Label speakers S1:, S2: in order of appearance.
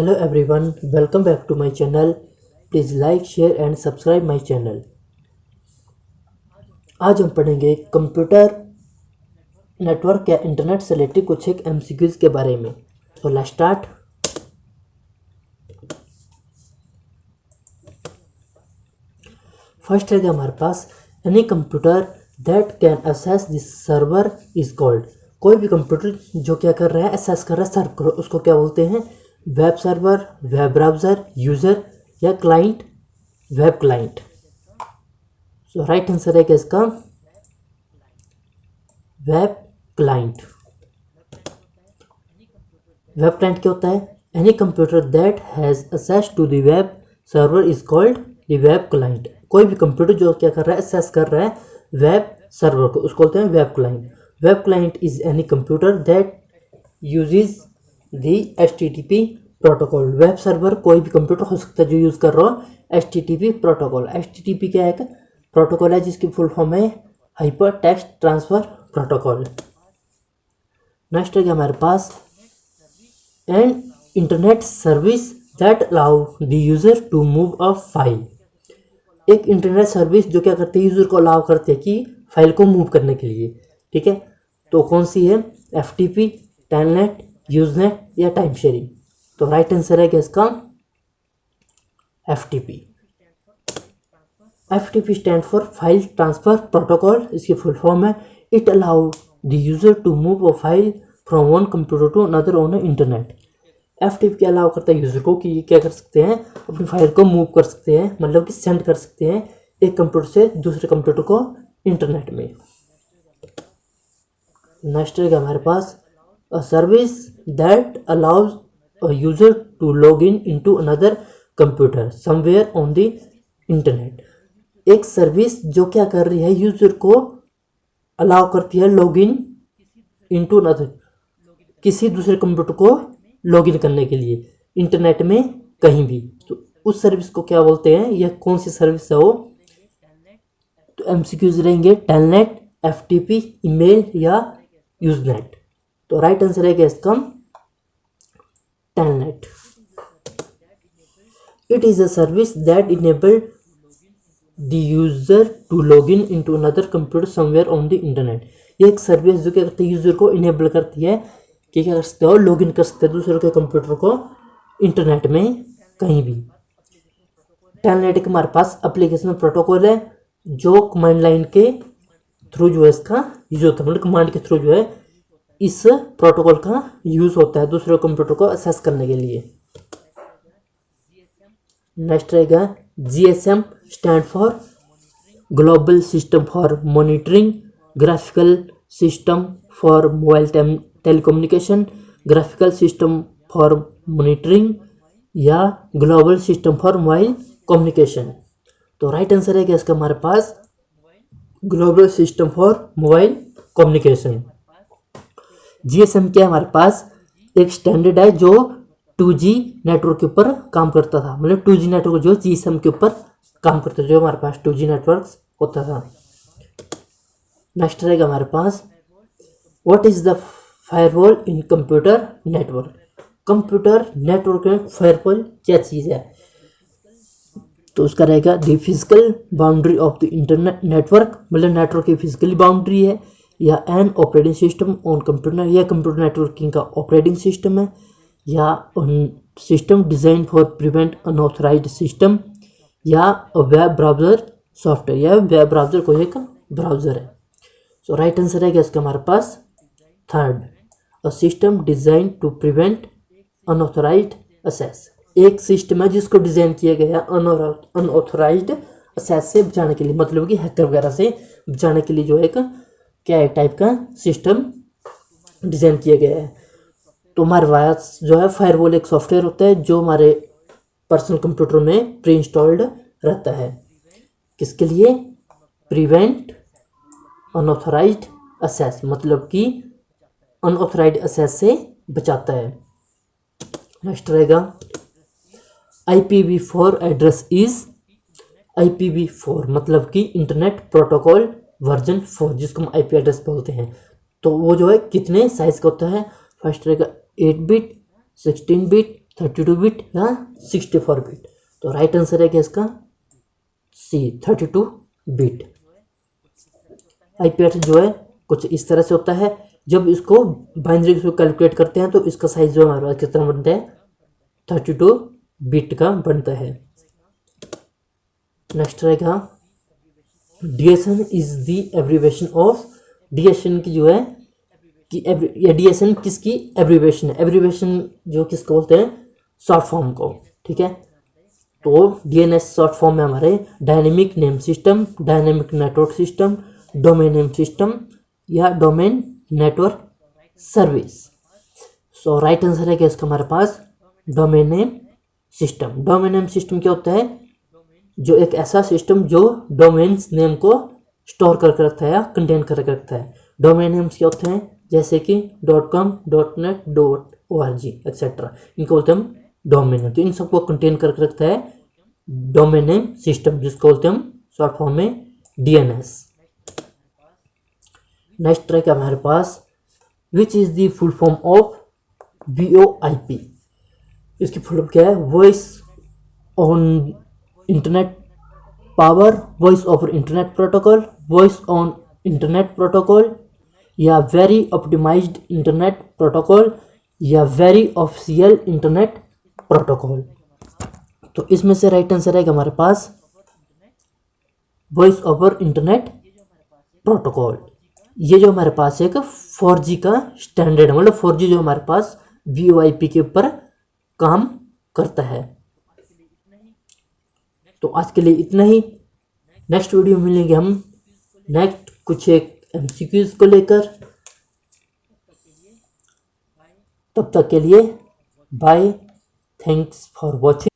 S1: Hello everyone, welcome back to my channel. Please like, share and subscribe my channel. आज हम पढ़ेंगे computer network या internet से related कुछ एक एमसीक्यूज के बारे में। तो लेट्स स्टार्ट। फर्स्ट है हमारे पास any computer that can access this server is called. कोई भी कंप्यूटर जो क्या कर रहा है, असेस कर रहा है, सर्व कर रहा है, उसको क्या बोलते हैं? Web server, web browser, user या क्लाइंट, वेब क्लाइंट। सो राइट आंसर है क्या इसका? Web client. वेब क्लाइंट क्या होता है? Any computer that has access to the web server is called the web client. कोई भी कंप्यूटर जो क्या कर रहा है, एक्सेस कर रहा है वेब सर्वर को, उसको बोलते हैं web client. Web client is any computer that usage the HTTP protocol. Web server कोई भी कंप्यूटर हो सकता है जो यूज़ कर रहा हो HTTP प्रोटोकॉल। HTTP क्या है? एक प्रोटोकॉल है जिसकी फुल फॉर्म है hyper text transfer protocol. Next है हमारे पास and internet service that allow the user to move a file. एक इंटरनेट सर्विस जो क्या करती है, यूज़र को अलाउ करते हैं कि फाइल को मूव करने के लिए। ठीक है, तो कौन सी है? FTP, टेलनेट, यूजनेट या टाइम शेयरिंग। तो राइट आंसर है क्या इसका? FTP। FTP stand for file transfer protocol. इसकी फुल फॉर्म है it allow the user to move a file from one computer to another on internet. FTP क्या allow करता है यूजर को कि ये क्या कर सकते हैं, अपनी फाइल को मूव कर सकते हैं, मतलब कि सेंड कर सकते हैं एक कंप्यूटर से दूसरे कंप्यूटर को इंटरनेट में। नेक्स्ट है हमारे पास a service that allows a user to log in into another computer somewhere on the internet। एक सर्विस जो क्या कर रही है, यूजर को अलाउ करती है लॉग इन इंटू अनदर, किसी दूसरे कंप्यूटर को लॉग इन करने के लिए इंटरनेट में कहीं भी। तो उस सर्विस को क्या बोलते हैं, यह कौन सी सर्विस है वो? तो MCQs रहेंगे टेलनेट, FTP, ईमेल या यूजनेट। तो राइट आंसर है क्या इसका? Telnet. It is a service that enable the user to log in into another computer somewhere on the internet. ये एक सर्विस जो क्या करती है, यूजर को इनेबल करती है कि क्या कर सकते हो, लॉग इन कर सकते हैं दूसरे के कंप्यूटर को इंटरनेट में कहीं भी। टेलनेट के हमारे पास एप्लीकेशन प्रोटोकॉल है जो कमांड लाइन के थ्रू जो है इसका यूज होता है, मतलब कमांड के थ्रू जो है इस प्रोटोकॉल का यूज होता है दूसरे कंप्यूटर को एक्सेस करने के लिए। नेक्स्ट रहेगा GSM stand for global system for monitoring, graphical system for mobile telecommunication, graphical system for monitoring या global system for mobile communication. तो राइट आंसर है क्या इसका हमारे पास? Global system for mobile communication. GSM क्या हमारे पास एक स्टैंडर्ड है जो 2G नेटवर्क के ऊपर काम करता था, मतलब 2G नेटवर्क जो GSM के ऊपर काम करता था, जो हमारे पास 2G नेटवर्क होता था। नेक्स्ट रहेगा हमारे पास what is the firewall in computer network. Computer network में फायरवॉल क्या चीज़ है? तो उसका रहेगा the physical boundary of the internet network, मतलब नेटवर्क की फिजिकली बाउंड्री है, या an operating system on computer, या कंप्यूटर नेटवर्किंग का ऑपरेटिंग सिस्टम है, या system design for prevent unauthorised system, या वेब ब्राउज़र सॉफ्टवेयर, या वेब ब्राउज़र कोई एक ब्राउज़र है। सो राइट आंसर है क्या इसका हमारे पास? Third, a system design to prevent unauthorised access. एक सिस्टम है जिसको डिज़ाइन किया गया है अनऑथराइज्ड एक्सेस से बचाने के लिए, मतलब कि हैकर वगैरह से बचाने के लिए जो एक क्या है टाइप का सिस्टम डिज़ाइन किया गया है। तो हमारे पास जो है फायरवॉल एक सॉफ्टवेयर होता है जो हमारे पर्सनल कंप्यूटर में प्री इंस्टॉल्ड रहता है, किसके लिए? प्रिवेंट अनऑथराइज्ड एक्सेस, मतलब कि अनऑथराइज्ड एक्सेस से बचाता है। नेक्स्ट रहेगा IPv4 एड्रेस इज, IPv4 मतलब कि इंटरनेट प्रोटोकॉल वर्जन 4, जिसको हम IP एड्रेस बोलते हैं। तो वो जो है कितने साइज का होता है? फर्स्ट रहेगा 8 बिट, 16 बिट, 32 बिट या 64 बिट। तो राइट आंसर है क्या इसका सी 32 बिट। आईपी एड्रेस जो है कुछ इस तरह से होता है। जब इसको बाइनरी से कैलकुलेट करते हैं तो इसका साइज जो हमारे पास कितना बनता है 32 बिट का बनता है। नेक्स्ट रहेगा DSN is the abbreviation of. DSN की जो है कि डीएसएन किसकी एब्रीवेशन है। एब्रीवेशन जो किसको बोलते हैं शॉर्ट फॉर्म को, ठीक है। तो डीएनएस शॉर्ट फॉर्म में हमारे dynamic name system, dynamic network system, domain name system या domain network service. So right answer है कि इसका हमारे पास domain name system. Domain name system क्या होता है जो एक ऐसा सिस्टम जो डोमेन्स नेम को स्टोर करके रखता है या कंटेन करके रखता है। डोमेन नेम्स क्या होते हैं जैसे कि .com, .net, .org एक्सेट्रा, इनको बोलते हैं हम डोमेन नेम। तो इन सबको कंटेन करके रखता है डोमेन नेम सिस्टम जिसको बोलते हैं हम शॉर्ट फॉर्म में डीएनएस। नेक्स्ट है हमारे पास which is the full form of VoIP। इसकी फुल फॉर्म क्या है voice on internet power, voice over internet protocol, voice on internet protocol या वेरी ऑप्टिमाइज्ड इंटरनेट प्रोटोकॉल या वेरी ऑफिशियल इंटरनेट प्रोटोकॉल। तो इसमें से राइट आंसर है कि हमारे पास वॉइस ओवर इंटरनेट प्रोटोकॉल। ये जो हमारे पास एक 4G का स्टैंडर्ड है, मतलब 4G जो हमारे पास VoIP के ऊपर काम करता है। तो आज के लिए इतना ही। नेक्स्ट वीडियो में मिलेंगे हम नेक्स्ट कुछ एक MCQs को लेकर। तब तक के लिए बाय, थैंक्स फॉर वॉचिंग।